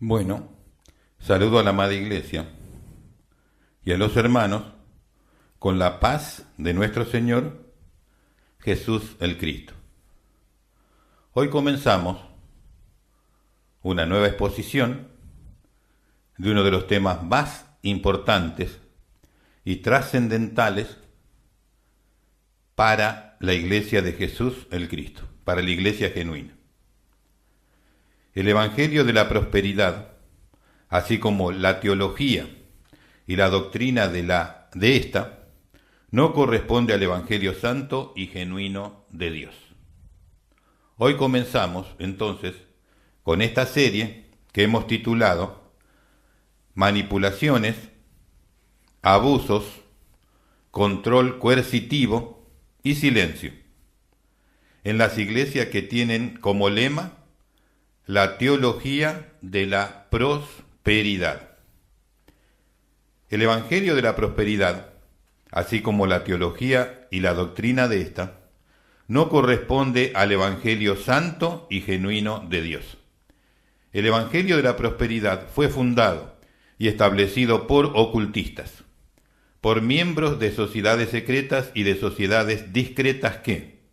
Bueno, saludo a la amada Iglesia y a los hermanos con la paz de nuestro Señor Jesús el Cristo. Hoy comenzamos una nueva exposición de uno de los temas más importantes y trascendentales para la Iglesia de Jesús el Cristo, para la Iglesia genuina. El Evangelio de la Prosperidad, así como la teología y la doctrina de esta, no corresponde al Evangelio santo y genuino de Dios. Hoy comenzamos, entonces, con esta serie que hemos titulado Manipulaciones, Abusos, Control Coercitivo y Silencio, en las iglesias que tienen como lema la teología de la prosperidad. El Evangelio de la Prosperidad, así como la teología y la doctrina de esta, no corresponde al Evangelio santo y genuino de Dios. El Evangelio de la Prosperidad fue fundado y establecido por ocultistas, por miembros de sociedades secretas y de sociedades discretas que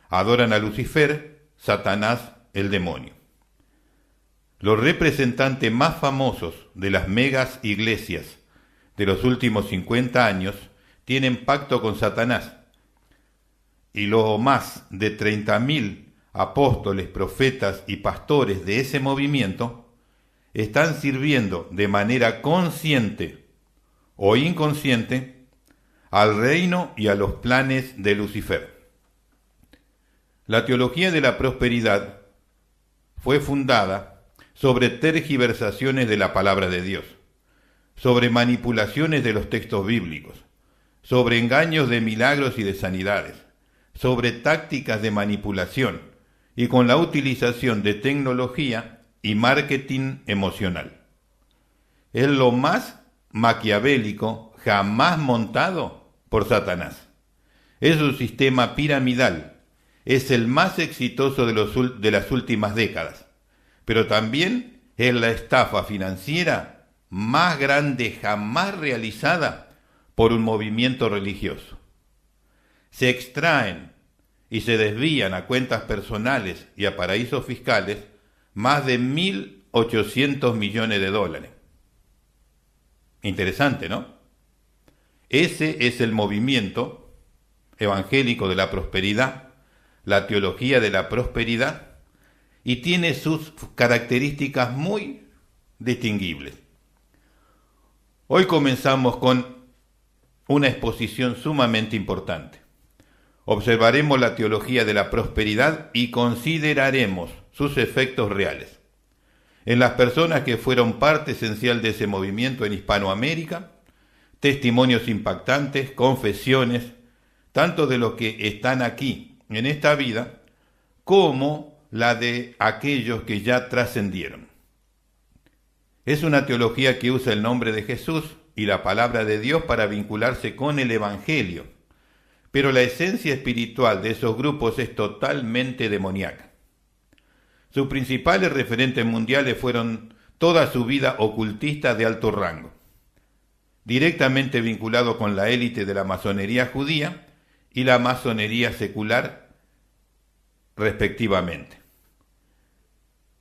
adoran a Lucifer, Satanás, el demonio. Los representantes más famosos de las megas iglesias de los últimos 50 años tienen pacto con Satanás, y los más de 30.000 apóstoles, profetas y pastores de ese movimiento están sirviendo de manera consciente o inconsciente al reino y a los planes de Lucifer. La teología de la prosperidad fue fundada sobre tergiversaciones de la palabra de Dios, sobre manipulaciones de los textos bíblicos, sobre engaños de milagros y de sanidades, sobre tácticas de manipulación y con la utilización de tecnología y marketing emocional. Es lo más maquiavélico jamás montado por Satanás. Es un sistema piramidal, es el más exitoso de las últimas décadas, pero también es la estafa financiera más grande jamás realizada por un movimiento religioso. Se extraen y se desvían a cuentas personales y a paraísos fiscales más de 1.800 millones de dólares. Interesante, ¿no? Ese es el movimiento evangélico de la prosperidad, la teología de la prosperidad, y tiene sus características muy distinguibles. Hoy comenzamos con una exposición sumamente importante. Observaremos la teología de la prosperidad y consideraremos sus efectos reales en las personas que fueron parte esencial de ese movimiento en Hispanoamérica, testimonios impactantes, confesiones, tanto de los que están aquí en esta vida, como la de aquellos que ya trascendieron. Es una teología que usa el nombre de Jesús y la palabra de Dios para vincularse con el Evangelio, pero la esencia espiritual de esos grupos es totalmente demoníaca. Sus principales referentes mundiales fueron toda su vida ocultistas de alto rango, directamente vinculados con la élite de la masonería judía y la masonería secular, respectivamente.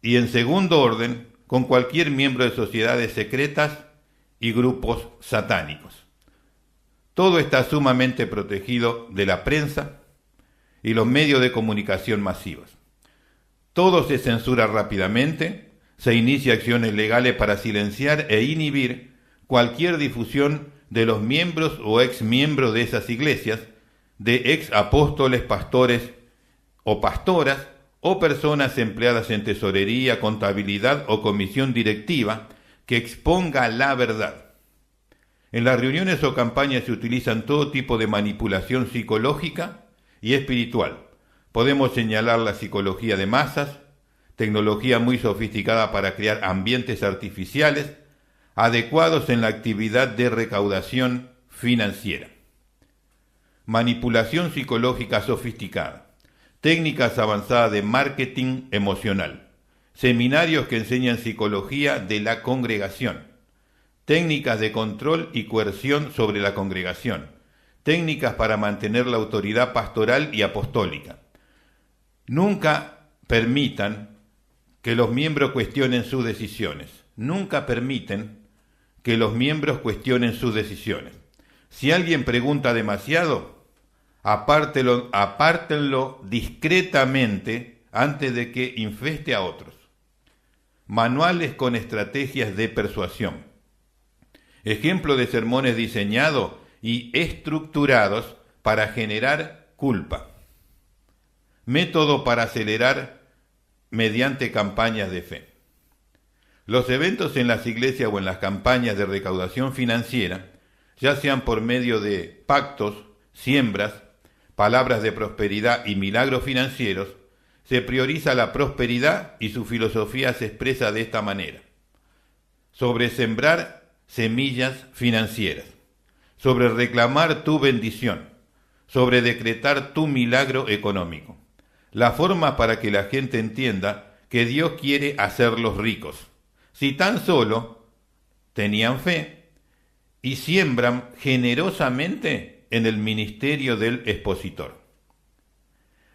Y en segundo orden, con cualquier miembro de sociedades secretas y grupos satánicos. Todo está sumamente protegido de la prensa y los medios de comunicación masivos. Todo se censura rápidamente, se inicia acciones legales para silenciar e inhibir cualquier difusión de los miembros o ex miembros de esas iglesias, de ex apóstoles, pastores o pastoras, o personas empleadas en tesorería, contabilidad o comisión directiva que exponga la verdad. En las reuniones o campañas se utilizan todo tipo de manipulación psicológica y espiritual. Podemos señalar la psicología de masas, tecnología muy sofisticada para crear ambientes artificiales adecuados en la actividad de recaudación financiera. Manipulación psicológica sofisticada. Técnicas avanzadas de marketing emocional, seminarios que enseñan psicología de la congregación, técnicas de control y coerción sobre la congregación, técnicas para mantener la autoridad pastoral y apostólica. Nunca permitan que los miembros cuestionen sus decisiones. Nunca permiten que los miembros cuestionen sus decisiones. Si alguien pregunta demasiado, apártenlo discretamente antes de que infeste a otros. Manuales con estrategias de persuasión. Ejemplo de sermones diseñados y estructurados para generar culpa. Método para acelerar mediante campañas de fe. Los eventos en las iglesias o en las campañas de recaudación financiera, ya sean por medio de pactos, siembras, palabras de prosperidad y milagros financieros, se prioriza la prosperidad y su filosofía se expresa de esta manera: sobre sembrar semillas financieras, sobre reclamar tu bendición, sobre decretar tu milagro económico. La forma para que la gente entienda que Dios quiere hacerlos ricos, si tan solo tenían fe y siembran generosamente en el ministerio del expositor.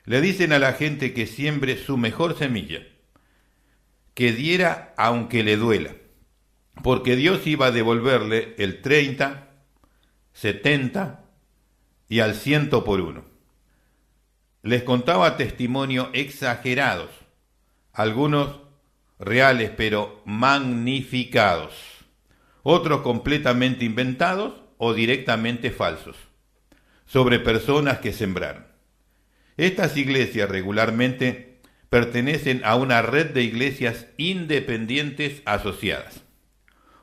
Le dicen a la gente que siembre su mejor semilla, que diera aunque le duela, porque Dios iba a devolverle el 30, 70 y al 100 por uno. Les contaba testimonios exagerados, algunos reales pero magnificados, otros completamente inventados o directamente falsos, sobre personas que sembraron. Estas iglesias regularmente pertenecen a una red de iglesias independientes asociadas,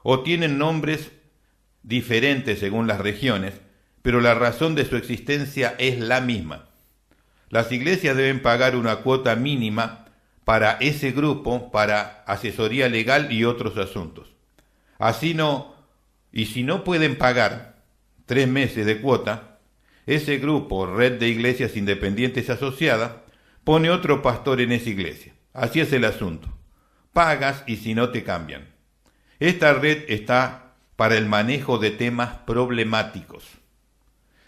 o tienen nombres diferentes según las regiones, pero la razón de su existencia es la misma. Las iglesias deben pagar una cuota mínima para ese grupo, para asesoría legal y otros asuntos. Si no pueden pagar 3 meses de cuota, ese grupo, red de iglesias independientes asociadas, pone otro pastor en esa iglesia. Así es el asunto. Pagas y si no te cambian. Esta red está para el manejo de temas problemáticos.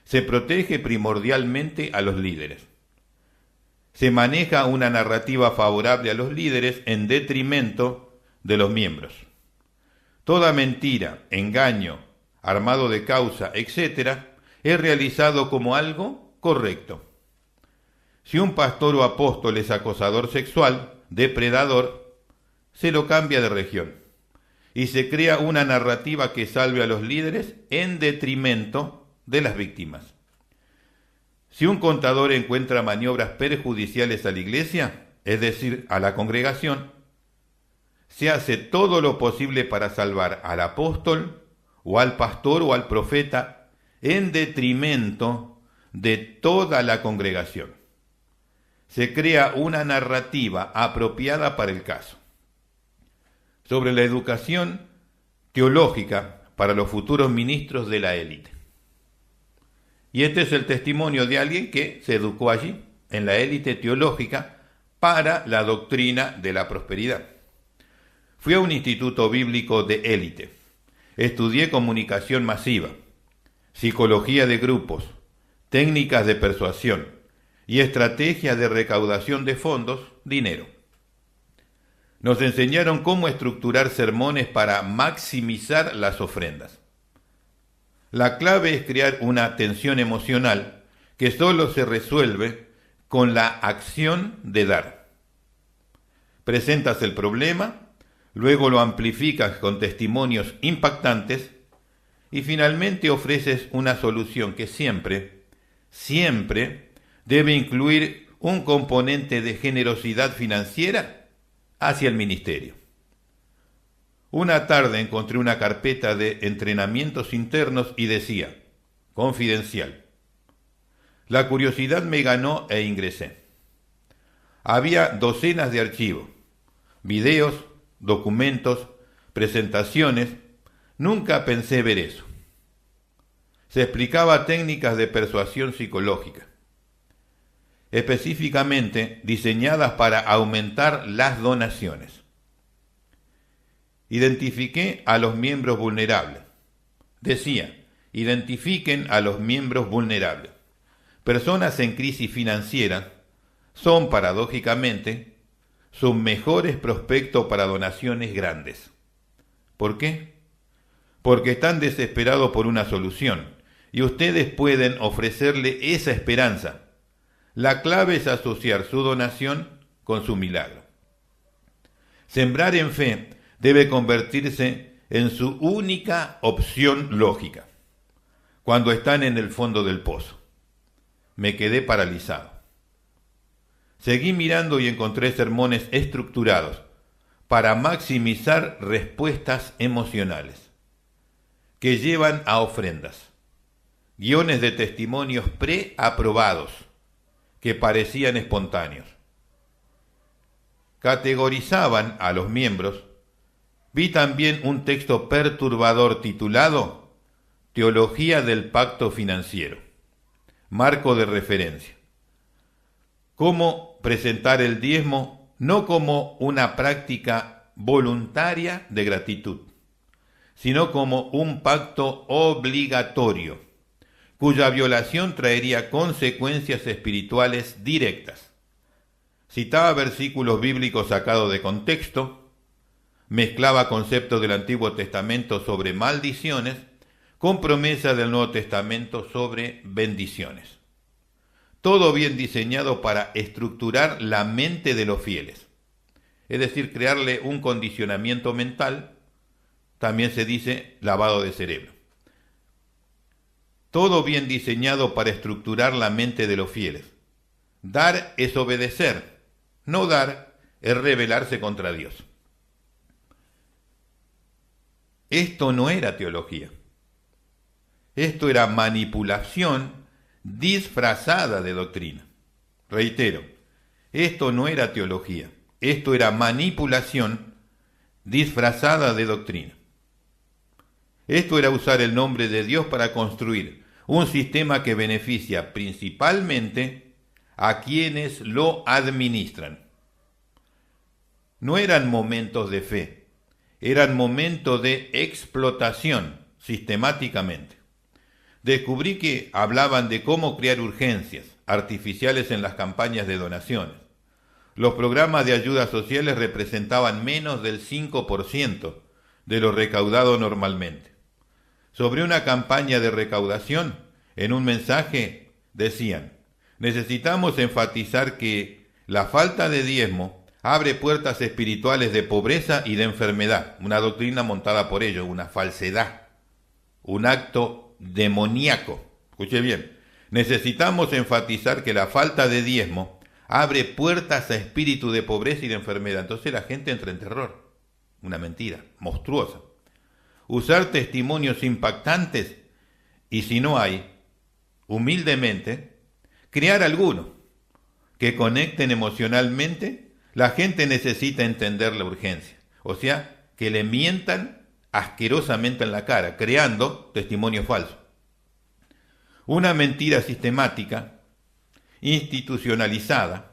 Se protege primordialmente a los líderes. Se maneja una narrativa favorable a los líderes en detrimento de los miembros. Toda mentira, engaño, armado de causa, etc., es realizado como algo correcto. Si un pastor o apóstol es acosador sexual, depredador, se lo cambia de región y se crea una narrativa que salve a los líderes en detrimento de las víctimas. Si un contador encuentra maniobras perjudiciales a la iglesia, es decir, a la congregación, se hace todo lo posible para salvar al apóstol o al pastor o al profeta en detrimento de toda la congregación. Se crea una narrativa apropiada para el caso. Sobre la educación teológica para los futuros ministros de la élite. Y este es el testimonio de alguien que se educó allí, en la élite teológica, para la doctrina de la prosperidad. Fui a un instituto bíblico de élite. Estudié comunicación masiva, psicología de grupos, técnicas de persuasión y estrategias de recaudación de fondos, dinero. Nos enseñaron cómo estructurar sermones para maximizar las ofrendas. La clave es crear una tensión emocional que solo se resuelve con la acción de dar. Presentas el problema, luego lo amplificas con testimonios impactantes y finalmente ofreces una solución que siempre debe incluir un componente de generosidad financiera hacia el ministerio. Una tarde encontré una carpeta de entrenamientos internos y decía, confidencial. La curiosidad me ganó e ingresé. Había docenas de archivos, videos, documentos, presentaciones. Nunca pensé ver eso. Se explicaba técnicas de persuasión psicológica, específicamente diseñadas para aumentar las donaciones. identifiqué a los miembros vulnerables. Decía, identifiquen a los miembros vulnerables. Personas en crisis financiera son, paradójicamente, sus mejores prospectos para donaciones grandes. ¿Por qué? Porque están desesperados por una solución y ustedes pueden ofrecerle esa esperanza. La clave es asociar su donación con su milagro. Sembrar en fe debe convertirse en su única opción lógica. Cuando están en el fondo del pozo, me quedé paralizado. Seguí mirando y encontré sermones estructurados para maximizar respuestas emocionales que llevan a ofrendas, guiones de testimonios preaprobados que parecían espontáneos. Categorizaban a los miembros. Vi también un texto perturbador titulado Teología del Pacto Financiero, marco de referencia. Cómo presentar el diezmo no como una práctica voluntaria de gratitud, sino como un pacto obligatorio, cuya violación traería consecuencias espirituales directas. Citaba versículos bíblicos sacados de contexto, mezclaba conceptos del Antiguo Testamento sobre maldiciones con promesas del Nuevo Testamento sobre bendiciones. Todo bien diseñado para estructurar la mente de los fieles, es decir, crearle un condicionamiento mental, también se dice lavado de cerebro. Todo bien diseñado para estructurar la mente de los fieles. Dar es obedecer, no dar es rebelarse contra Dios. Esto no era teología. Esto era manipulación disfrazada de doctrina. Reitero, esto no era teología. Esto era manipulación disfrazada de doctrina. Esto era usar el nombre de Dios para construir un sistema que beneficia principalmente a quienes lo administran. No eran momentos de fe, eran momentos de explotación sistemáticamente. Descubrí que hablaban de cómo crear urgencias artificiales en las campañas de donaciones. Los programas de ayuda sociales representaban menos del 5% de lo recaudado normalmente. Sobre una campaña de recaudación, en un mensaje decían: necesitamos enfatizar que la falta de diezmo abre puertas espirituales de pobreza y de enfermedad, una doctrina montada por ellos, una falsedad, un acto demoníaco. Escuche bien, necesitamos enfatizar que la falta de diezmo abre puertas a espíritu de pobreza y de enfermedad. Entonces la gente entra en terror, una mentira monstruosa. Usar testimonios impactantes y, si no hay, humildemente, crear alguno que conecten emocionalmente. La gente necesita entender la urgencia, o sea, que le mientan asquerosamente en la cara, creando testimonios falsos. Una mentira sistemática, institucionalizada,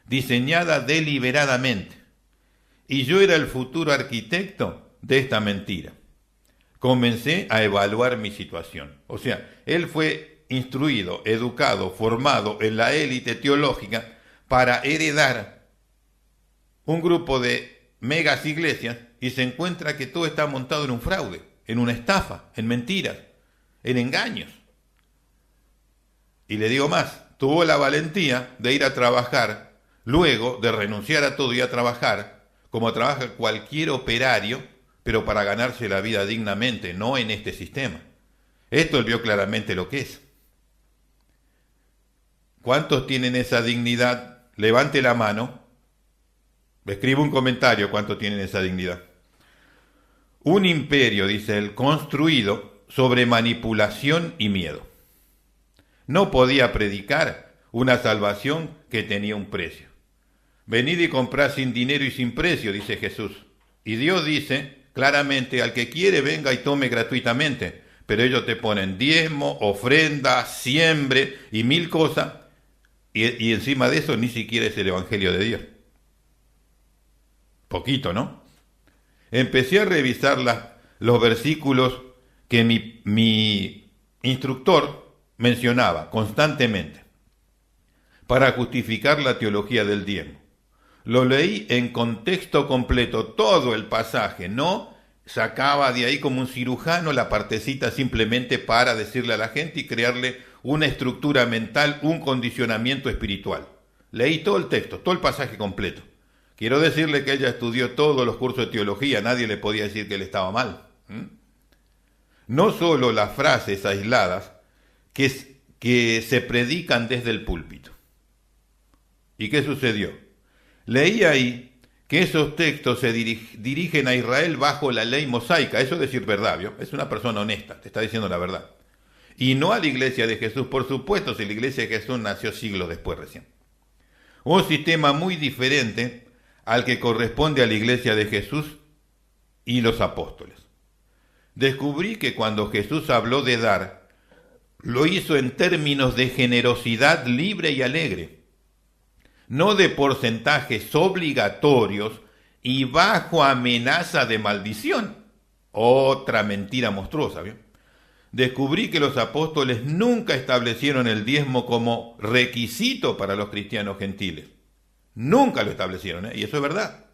diseñada deliberadamente. Y yo era el futuro arquitecto de esta mentira. Comencé a evaluar mi situación. O sea, él fue instruido, educado, formado en la élite teológica para heredar un grupo de megas iglesias y se encuentra que todo está montado en un fraude, en una estafa, en mentiras, en engaños. Y le digo más, tuvo la valentía de ir a trabajar, luego de renunciar a todo y a trabajar, como trabaja cualquier operario, pero para ganarse la vida dignamente, no en este sistema. Esto él vio claramente lo que es. ¿Cuántos tienen esa dignidad? Levante la mano. Escribe un comentario, ¿cuántos tienen esa dignidad? Un imperio, dice él, construido sobre manipulación y miedo. No podía predicar una salvación que tenía un precio. Venid y comprad sin dinero y sin precio, dice Jesús. Y Dios dice claramente: al que quiere venga y tome gratuitamente. Pero ellos te ponen diezmo, ofrenda, siembre y mil cosas. Y encima de eso ni siquiera es el Evangelio de Dios. Poquito, ¿no? empecé a revisar los versículos que mi instructor mencionaba constantemente para justificar la teología del diezmo. Lo leí en contexto completo, todo el pasaje, no sacaba de ahí como un cirujano la partecita simplemente para decirle a la gente y crearle una estructura mental, un condicionamiento espiritual. Leí todo el texto, todo el pasaje completo. Quiero decirle que ella estudió todos los cursos de teología, nadie le podía decir que él estaba mal. No solo las frases aisladas que se predican desde el púlpito. ¿Y qué sucedió? Leí ahí que esos textos se dirigen a Israel bajo la ley mosaica, eso es decir verdad, ¿vio? Es una persona honesta, te está diciendo la verdad. Y no a la iglesia de Jesús, por supuesto, si la iglesia de Jesús nació siglos después recién. Un sistema muy diferente al que corresponde a la iglesia de Jesús y los apóstoles. Descubrí que cuando Jesús habló de dar, lo hizo en términos de generosidad libre y alegre, no de porcentajes obligatorios y bajo amenaza de maldición. Otra mentira monstruosa, ¿bien? Descubrí que los apóstoles nunca establecieron el diezmo como requisito para los cristianos gentiles. Nunca lo establecieron, y eso es verdad.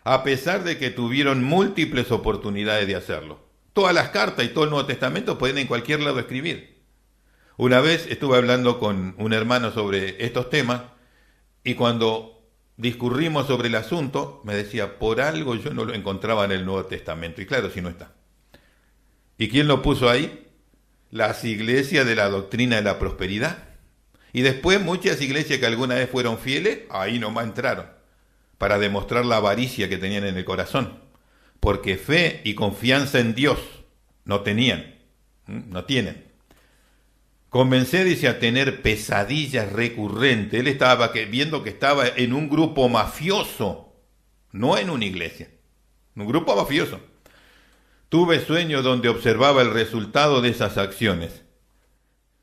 A pesar de que tuvieron múltiples oportunidades de hacerlo. Todas las cartas y todo el Nuevo Testamento pueden en cualquier lado escribir. Una vez estuve hablando con un hermano sobre estos temas y cuando discurrimos sobre el asunto me decía, por algo yo no lo encontraba en el Nuevo Testamento. Y claro, si no está. ¿Y quién lo puso ahí? Las iglesias de la doctrina de la prosperidad. Y después muchas iglesias que alguna vez fueron fieles, ahí nomás entraron, para demostrar la avaricia que tenían en el corazón. Porque fe y confianza en Dios no tenían, no tienen. Comencé, dice, a tener pesadillas recurrentes. Él estaba viendo que estaba en un grupo mafioso, no en una iglesia, un grupo mafioso. Tuve sueños donde observaba el resultado de esas acciones.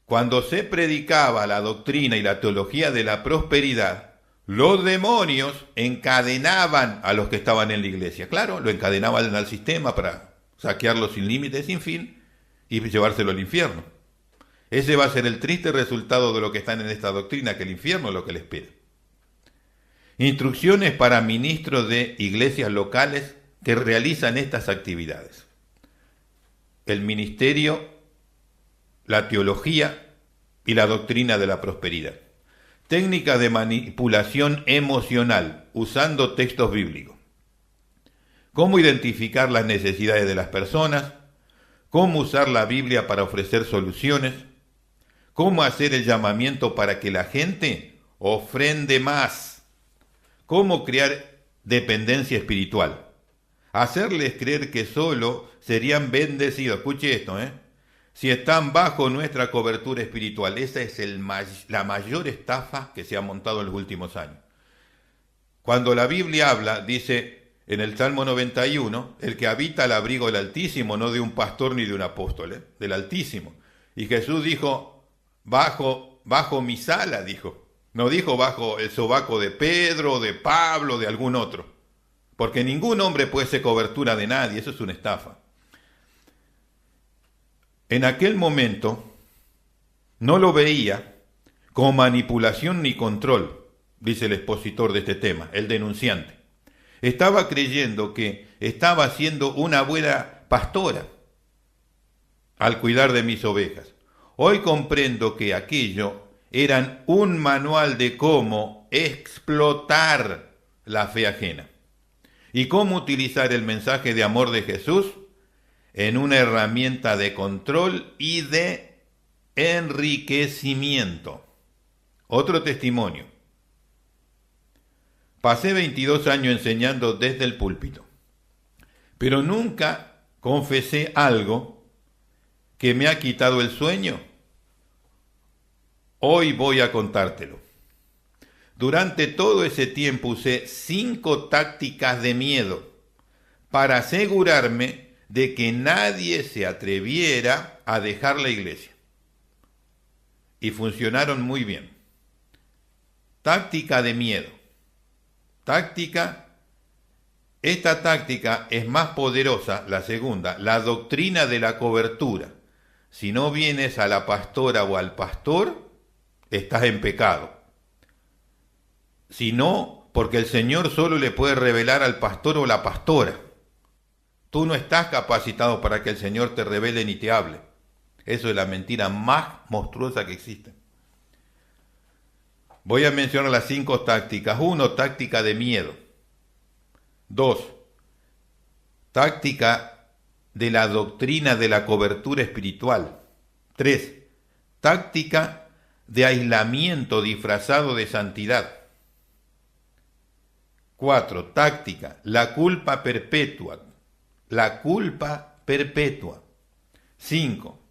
Cuando se predicaba la doctrina y la teología de la prosperidad, los demonios encadenaban a los que estaban en la iglesia. Claro, lo encadenaban al sistema para saquearlo sin límites, sin fin, y llevárselo al infierno. Ese va a ser el triste resultado de lo que están en esta doctrina, que el infierno es lo que les espera. Instrucciones para ministros de iglesias locales que realizan estas actividades. El ministerio, la teología y la doctrina de la prosperidad. Técnicas de manipulación emocional usando textos bíblicos. Cómo identificar las necesidades de las personas. Cómo usar la Biblia para ofrecer soluciones. Cómo hacer el llamamiento para que la gente ofrende más. Cómo crear dependencia espiritual. Hacerles creer que solo serían bendecidos. Escuche esto, si están bajo nuestra cobertura espiritual. Esa es la mayor estafa que se ha montado en los últimos años. Cuando la Biblia habla, dice en el Salmo 91, el que habita al abrigo del Altísimo, no de un pastor ni de un apóstol, del Altísimo. Y Jesús dijo, bajo mi sala, dijo. No dijo bajo el sobaco de Pedro, de Pablo, de algún otro. Porque ningún hombre puede ser cobertura de nadie, eso es una estafa. En aquel momento no lo veía como manipulación ni control, dice el expositor de este tema, el denunciante. Estaba creyendo que estaba siendo una buena pastora al cuidar de mis ovejas. Hoy comprendo que aquello eran un manual de cómo explotar la fe ajena y cómo utilizar el mensaje de amor de Jesús en una herramienta de control y de enriquecimiento. Otro testimonio. Pasé 22 años enseñando desde el púlpito, pero nunca confesé algo que me ha quitado el sueño. Hoy voy a contártelo. Durante todo ese tiempo usé 5 tácticas de miedo para asegurarme de que nadie se atreviera a dejar la iglesia. Y funcionaron muy bien. Táctica de miedo. Táctica esta táctica es más poderosa, la segunda, la doctrina de la cobertura. Si no vienes a la pastora o al pastor, estás en pecado. Si no, porque el Señor solo le puede revelar al pastor o la pastora. Tú no estás capacitado para que el Señor te revele ni te hable. Eso es la mentira más monstruosa que existe. Voy a mencionar las 5 tácticas. 1, táctica de miedo. 2, táctica de la doctrina de la cobertura espiritual. 3, táctica de aislamiento disfrazado de santidad. 4, táctica, la culpa perpetua. La culpa perpetua. 5,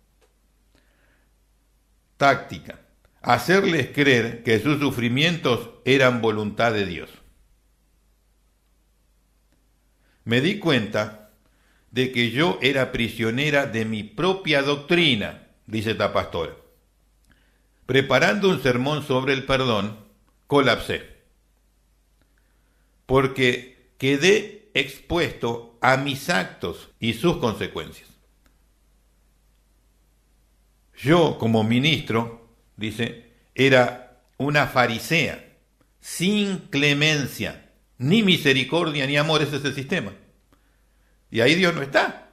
táctica, hacerles creer que sus sufrimientos eran voluntad de Dios. Me di cuenta de que yo era prisionera de mi propia doctrina, dice esta pastora. Preparando un sermón sobre el perdón, colapsé, porque quedé expuesto a mis actos y sus consecuencias. Yo, como ministro, dice, era una farisea, sin clemencia, ni misericordia, ni amor. Ese es el sistema. Y ahí Dios no está.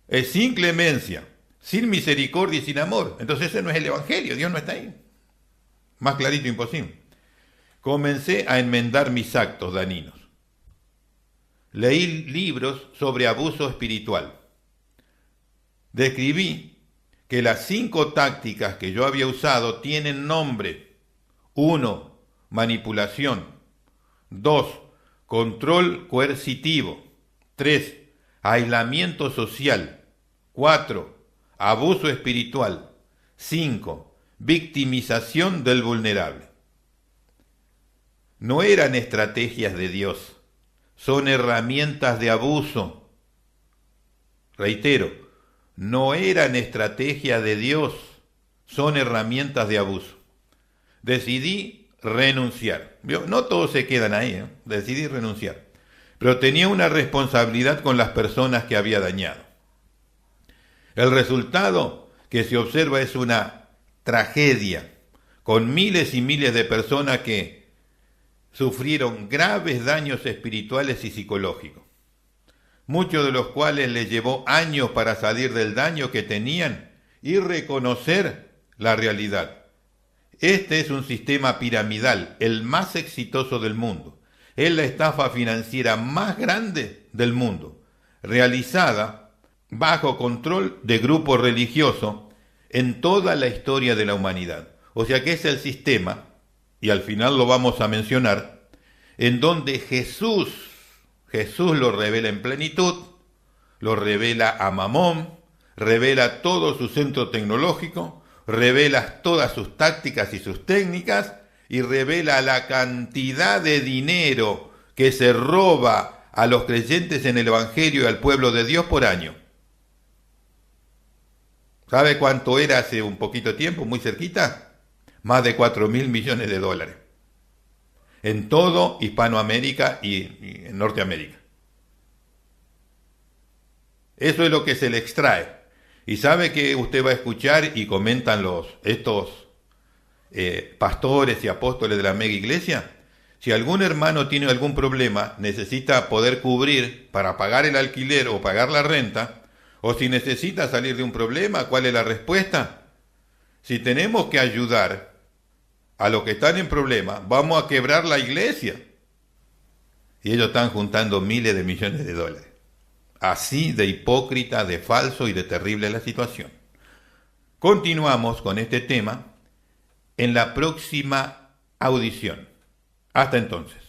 Es sin clemencia, sin misericordia y sin amor. Entonces ese no es el evangelio, Dios no está ahí. Más clarito imposible. Comencé a enmendar mis actos dañinos. Leí libros sobre abuso espiritual. Describí que las 5 tácticas que yo había usado tienen nombre. 1, manipulación. 2, control coercitivo. 3, aislamiento social. 4, abuso espiritual. 5, victimización del vulnerable. No eran estrategias de Dios, son herramientas de abuso. Reitero, no eran estrategias de Dios, son herramientas de abuso. Decidí renunciar. No todos se quedan ahí, decidí renunciar. Pero tenía una responsabilidad con las personas que había dañado. El resultado que se observa es una tragedia, con miles y miles de personas que sufrieron graves daños espirituales y psicológicos, muchos de los cuales les llevó años para salir del daño que tenían y reconocer la realidad. Este es un sistema piramidal, el más exitoso del mundo. Es la estafa financiera más grande del mundo, realizada bajo control de grupos religiosos en toda la historia de la humanidad. O sea que es el sistema, y al final lo vamos a mencionar, en donde Jesús lo revela en plenitud, lo revela a Mamón, revela todo su centro tecnológico, revela todas sus tácticas y sus técnicas, y revela la cantidad de dinero que se roba a los creyentes en el Evangelio y al pueblo de Dios por año. ¿Sabe cuánto era hace un poquito de tiempo, muy cerquita? Más de 4.000 millones de dólares. En todo Hispanoamérica y en Norteamérica. Eso es lo que se le extrae. Y sabe que usted va a escuchar y comentan estos pastores y apóstoles de la mega iglesia. Si algún hermano tiene algún problema, necesita poder cubrir para pagar el alquiler o pagar la renta, o si necesita salir de un problema, ¿cuál es la respuesta? Si tenemos que ayudar a los que están en problemas, vamos a quebrar la iglesia. Y ellos están juntando miles de millones de dólares. Así de hipócrita, de falso y de terrible la situación. Continuamos con este tema en la próxima audición. Hasta entonces.